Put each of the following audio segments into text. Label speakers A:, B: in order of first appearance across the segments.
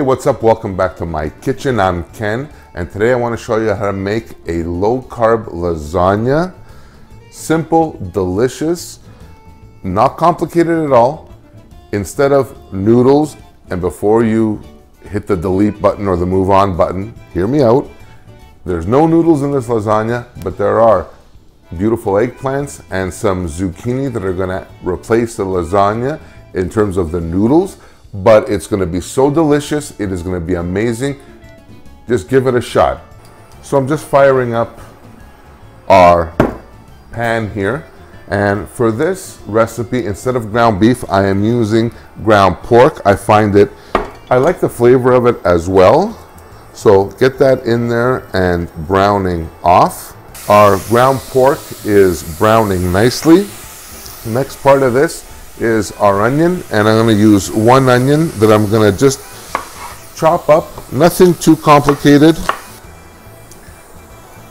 A: what's up? Welcome back to my kitchen. I'm Ken, and today I want to show you how to make a low-carb lasagna. Simple, delicious, not complicated at all. Instead of noodles, and before you hit the delete button or the move on button, hear me out. There's no noodles in this lasagna, but there are beautiful eggplants and some zucchini that are going to replace the lasagna in terms of the noodles. But it's going to be so delicious. It is going to be amazing. Just give it a shot. So I'm just firing up our pan here. And for this recipe, instead of ground beef, I am using ground pork. I like the flavor of it as well. So get that in there and browning off. Our ground pork is browning nicely. Next part of this is our onion, and I'm going to use one onion that I'm going to just chop up. Nothing too complicated.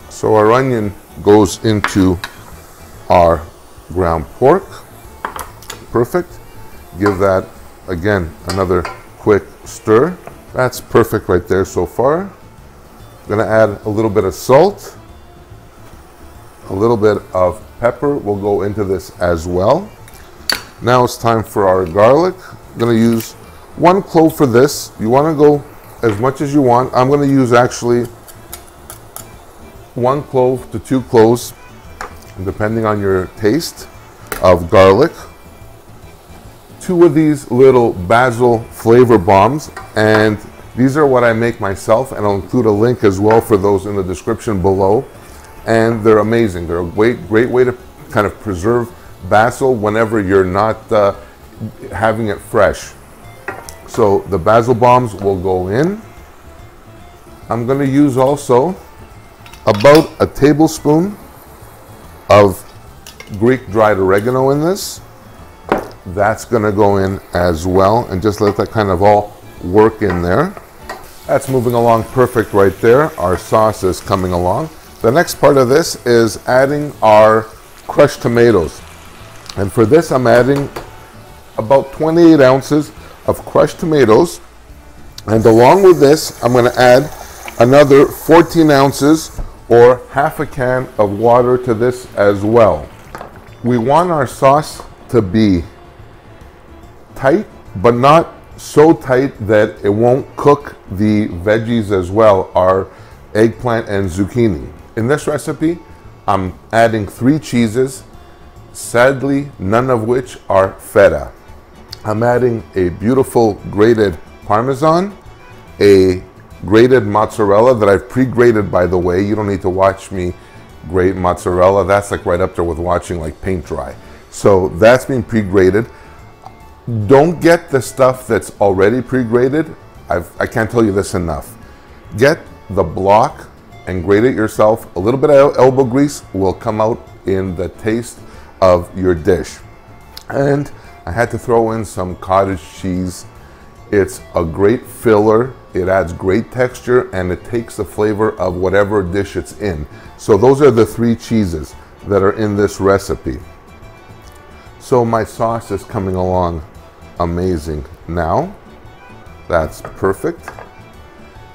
A: So our onion goes into our ground pork. Perfect. Give that again another quick stir. That's perfect right there so far. I'm going to add a little bit of salt. A little bit of pepper will go into this as well. Now it's time for our garlic. I'm going to use one clove for this. You want to go as much as you want. I'm going to use actually 1 clove to 2 cloves, depending on your taste of garlic. 2 of these little basil flavor bombs, and these are what I make myself, and I'll include a link as well for those in the description below. And they're amazing. They're a great way to kind of preserve basil whenever you're not having it fresh. So the basil bombs will go in. I'm going to use also about a tablespoon of Greek dried oregano in this. That's going to go in as well, and just let that kind of all work in there. That's moving along perfect right there. Our sauce is coming along. The next part of this is adding our crushed tomatoes. And for this, I'm adding about 28 ounces of crushed tomatoes. And along with this, I'm going to add another 14 ounces or half a can of water to this as well. We want our sauce to be tight, but not so tight that it won't cook the veggies as well, our eggplant and zucchini. In this recipe, I'm adding 3 cheeses, sadly, none of which are feta. I'm adding a beautiful grated parmesan, a grated mozzarella that I've pre-grated, by the way. You don't need to watch me grate mozzarella. That's like right up there with watching like paint dry. So that's been pre-grated. Don't get the stuff that's already pre-grated. I can't tell you this enough. Get the block and grate it yourself. A little bit of elbow grease will come out in the taste of your dish. And I had to throw in some cottage cheese. It's a great filler. It adds great texture, and it takes the flavor of whatever dish it's in. So those are the 3 cheeses that are in this recipe. So my sauce is coming along amazing now. That's perfect.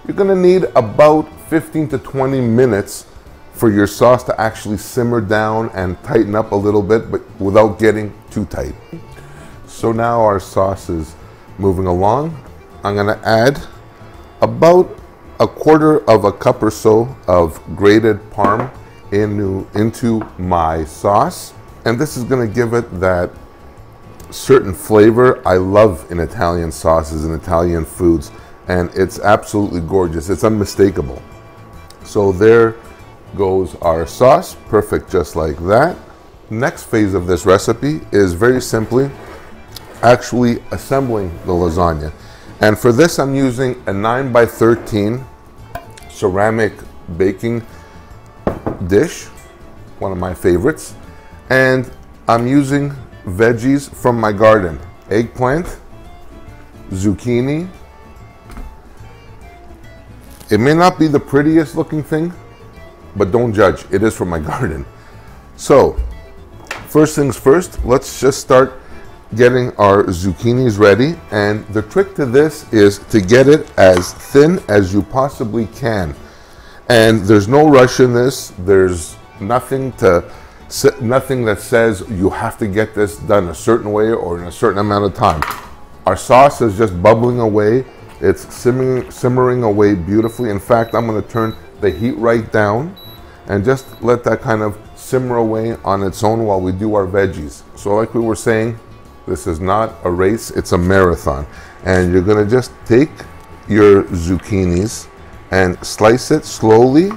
A: You're gonna need about 15 to 20 minutes for your sauce to actually simmer down and tighten up a little bit, but without getting too tight. So now our sauce is moving along. I'm gonna add about 1/4 cup or so of grated parm into my sauce. And this is gonna give it that certain flavor I love in Italian sauces and Italian foods. And it's absolutely gorgeous. It's unmistakable. So there goes our sauce. Perfect, just like that. Next phase of this recipe is very simply actually assembling the lasagna. And for this, I'm using a 9 by 13 ceramic baking dish, one of my favorites. And I'm using veggies from my garden. Eggplant, zucchini. It may not be the prettiest looking thing, but don't judge. It is from my garden. So, first things first, let's just start getting our zucchinis ready, and the trick to this is to get it as thin as you possibly can. And there's no rush in this. There's nothing that says you have to get this done a certain way or in a certain amount of time. Our sauce is just bubbling away. It's simmering away beautifully. In fact, I'm going to turn the heat right down and just let that kind of simmer away on its own while we do our veggies. So like we were saying, this is not a race, it's a marathon. And you're going to just take your zucchinis and slice it slowly,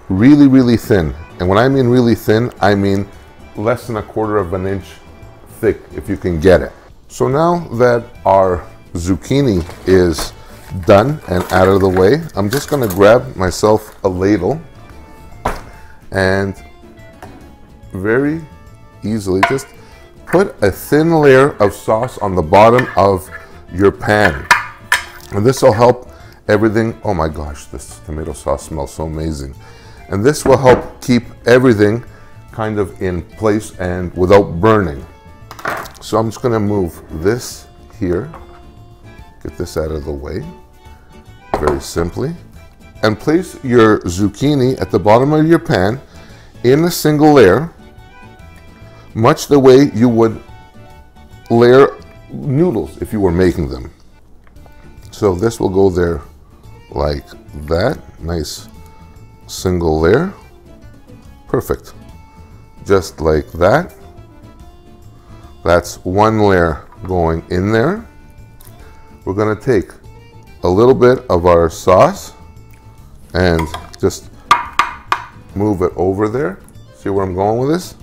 A: really, really thin. And when I mean really thin, I mean less than 1/4 of an inch thick if you can get it. So now that our zucchini is done and out of the way, I'm just going to grab myself a ladle and very easily just put a thin layer of sauce on the bottom of your pan. And this will help everything. Oh my gosh, this tomato sauce smells so amazing. And this will help keep everything kind of in place and without burning. So I'm just going to move this here, get this out of the way, very simply, and place your zucchini at the bottom of your pan in a single layer, much the way you would layer noodles if you were making them. So this will go there like that, nice single layer, perfect, just like that. That's one layer going in there. We're going to take a little bit of our sauce and just move it over there. See where I'm going with this?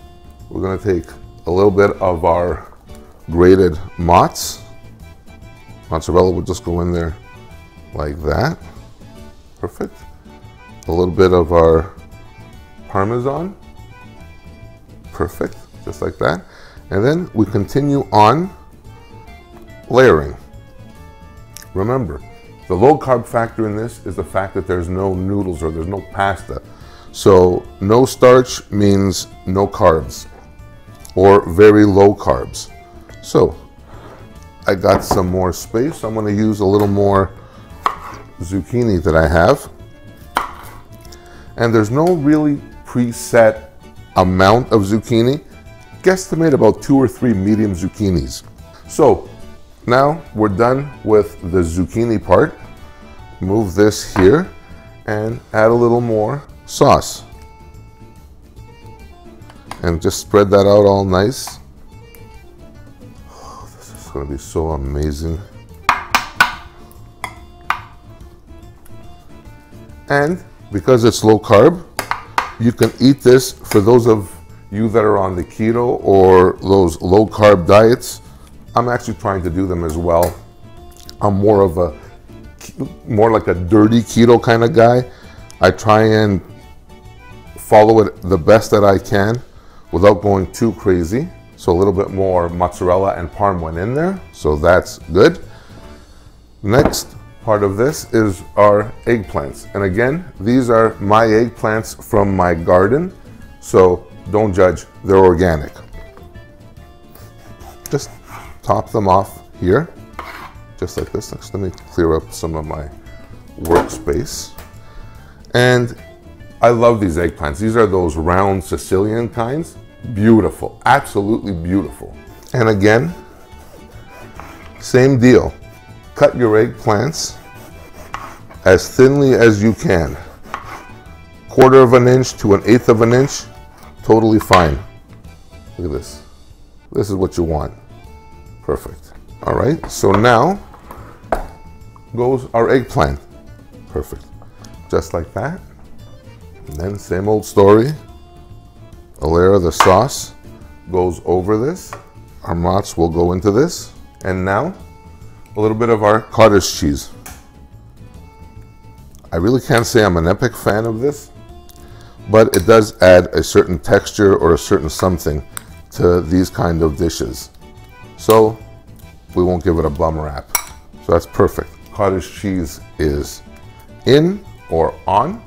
A: We're going to take a little bit of our grated mozzarella will just go in there like that. Perfect. A little bit of our parmesan. Perfect, just like that. And then we continue on layering. Remember, the low carb factor in this is the fact that there's no noodles or there's no pasta. So no starch means no carbs or very low carbs. So I got some more space. I'm going to use a little more zucchini that I have. And there's no really preset amount of zucchini. Guesstimate about 2 or 3 medium zucchinis. So now we're done with the zucchini part. Move this here and add a little more sauce. And just spread that out all nice. Oh, this is going to be so amazing. And because it's low carb, you can eat this. For those of you that are on the keto or those low carb diets, I'm actually trying to do them as well. I'm more like a dirty keto kind of guy. I try and follow it the best that I can without going too crazy. So a little bit more mozzarella and parm went in there, so that's good. Next part of this is our eggplants. And again, these are my eggplants from my garden, so don't judge, they're organic. Just top them off here, just like this. Let me clear up some of my workspace. And I love these eggplants. These are those round Sicilian kinds. Beautiful, absolutely beautiful. And again, same deal. Cut your eggplants as thinly as you can. 1/4 of an inch to 1/8 of an inch, totally fine. Look at this. This is what you want. Perfect. All right, so now goes our eggplant. Perfect. Just like that. And then same old story. A layer of the sauce goes over this. Our mozz will go into this. And now a little bit of our cottage cheese. I really can't say I'm an epic fan of this, but it does add a certain texture or a certain something to these kind of dishes. So we won't give it a bum rap. So that's perfect. Cottage cheese is in or on.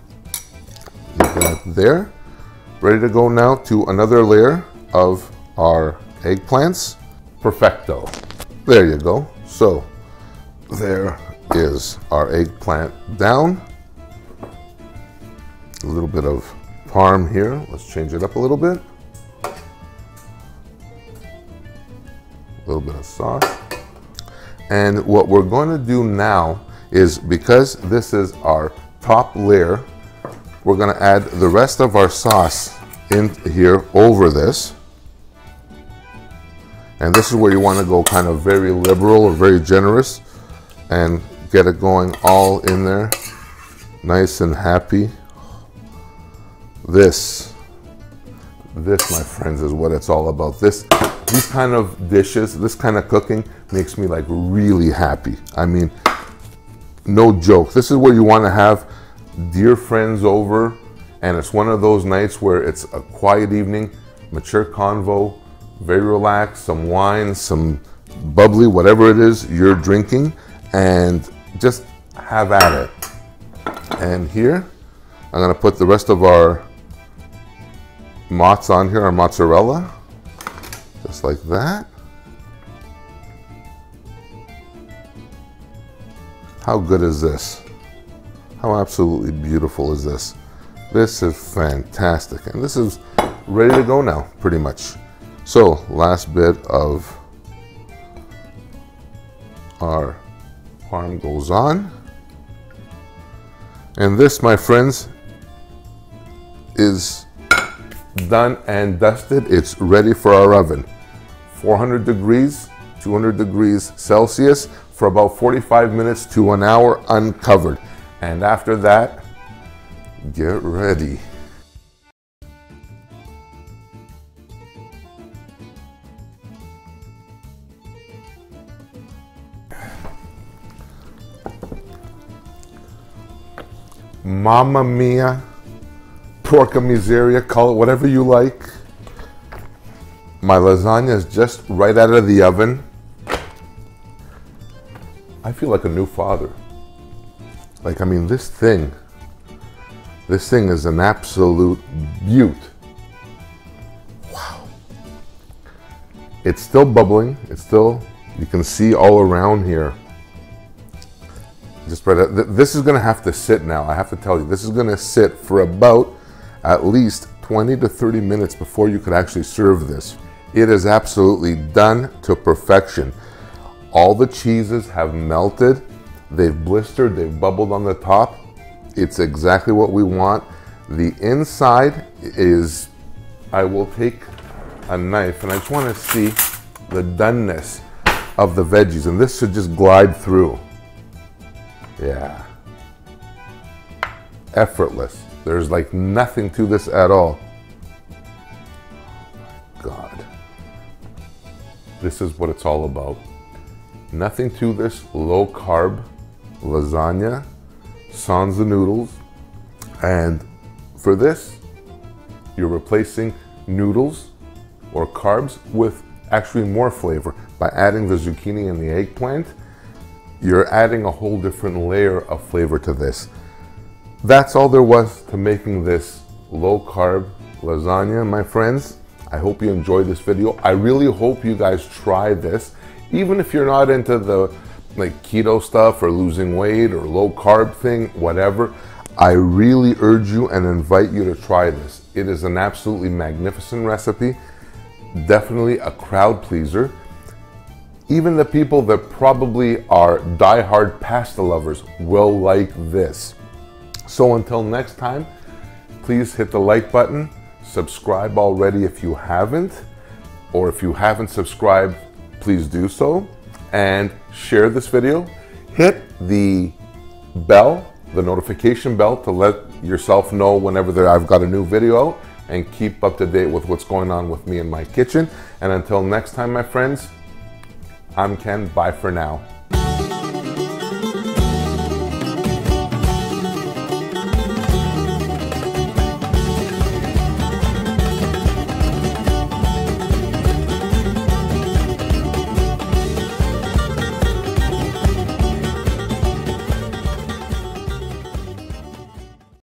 A: Leave that there. Ready to go now to another layer of our eggplants. perfecto. There you go. So there is our eggplant down. A little bit of parm here. Let's change it up a little bit. A little bit of sauce. And what we're going to do now is, because this is our top layer, we're going to add the rest of our sauce in here over this. And this is where you want to go kind of very liberal or very generous and get it going all in there, nice and happy. This, my friends, is what it's all about. These kind of dishes, this kind of cooking makes me like really happy. I mean, no joke. This is where you want to have dear friends over, and it's one of those nights where it's a quiet evening, mature convo, very relaxed, some wine, some bubbly, whatever it is you're drinking, and just have at it. And here, I'm gonna put the rest of our mozz on here, our mozzarella, just like that. How good is this? How absolutely beautiful is this? This is fantastic, and this is ready to go now, pretty much. So, last bit of our parm goes on. And this, my friends, is done and dusted. It's ready for our oven. 400 degrees, 200 degrees Celsius for about 45 minutes to an hour uncovered. And after that, get ready. Mamma mia, porca miseria, call it whatever you like. My lasagna is just right out of the oven. I feel like a new father. Like, I mean, this thing is an absolute beaut. Wow. It's still bubbling. It's still, you can see all around here. Just right, this is gonna have to sit now. I have to tell you, this is gonna sit for about at least 20 to 30 minutes before you could actually serve this. It is absolutely done to perfection. All the cheeses have melted. They've blistered, they've bubbled on the top. It's exactly what we want. The inside is, I will take a knife and I just want to see the doneness of the veggies, and this should just glide through. Yeah. Effortless. There's like nothing to this at all. God. This is what it's all about. Nothing to this low carb lasagna, sans the noodles. And for this, you're replacing noodles or carbs with actually more flavor. By adding the zucchini and the eggplant, you're adding a whole different layer of flavor to this. That's all there was to making this low carb lasagna, my friends. I hope you enjoyed this video. I really hope you guys try this. Even if you're not into the like keto stuff or losing weight or low carb thing, whatever, I really urge you and invite you to try this. It is an absolutely magnificent recipe. Definitely a crowd pleaser. Even the people that probably are die-hard pasta lovers will like this. So until next time, please hit the like button, subscribe already if you haven't, or if you haven't subscribed, please do so, and share this video. Hit the bell, the notification bell, to let yourself know whenever I've got a new video out, and keep up to date with what's going on with me in my kitchen. And until next time, my friends, I'm Ken. Bye for now.